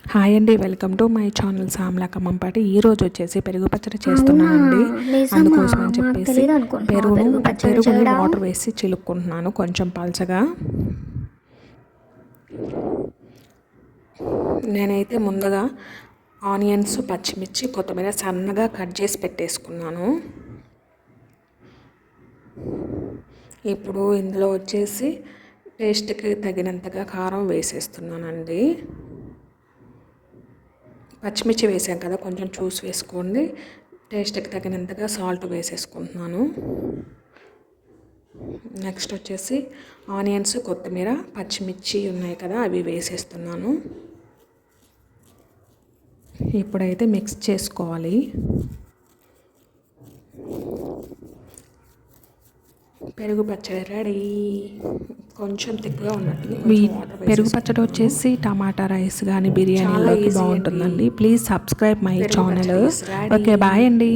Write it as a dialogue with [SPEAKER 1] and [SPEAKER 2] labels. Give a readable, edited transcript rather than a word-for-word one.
[SPEAKER 1] Hi అండి, welcome to my channel సామ్లా ఖమ్మంపాటి. ఈరోజు వచ్చేసి పెరుగు పచ్చడి చేస్తున్నానండి. అందుకోసం అని చెప్పేసి పెరుగుని వాటర్ వేసి చిలుక్కుంటున్నాను కొంచెం పల్చగా. నేనైతే ముందుగా ఆనియన్స్, పచ్చిమిర్చి, కొత్తిమీర సన్నగా కట్ చేసి పెట్టేసుకున్నాను. ఇప్పుడు ఇందులో వచ్చేసి టేస్ట్కి తగినంతగా కారం వేసేస్తున్నానండి. పచ్చిమిర్చి వేసాం కదా, కొంచెం చూసి వేసుకోండి. టేస్ట్కి తగినంతగా సాల్ట్ వేసేసుకుంటున్నాను. నెక్స్ట్ వచ్చేసి ఆనియన్స్, కొత్తిమీర, పచ్చిమిర్చి ఉన్నాయి కదా, అవి వేసేస్తున్నాను. ఇప్పుడైతే మిక్స్ చేసుకోవాలి. పెరుగు పచ్చడి రెడీ. కొంచెం తిక్కుగా ఉన్నట్టు పెరుగు పచ్చడి వచ్చేసి టమాటా రైస్ కానీ బిర్యానీలోకి బాగుంటుందండి. Please subscribe my channel. Okay, bye అండి.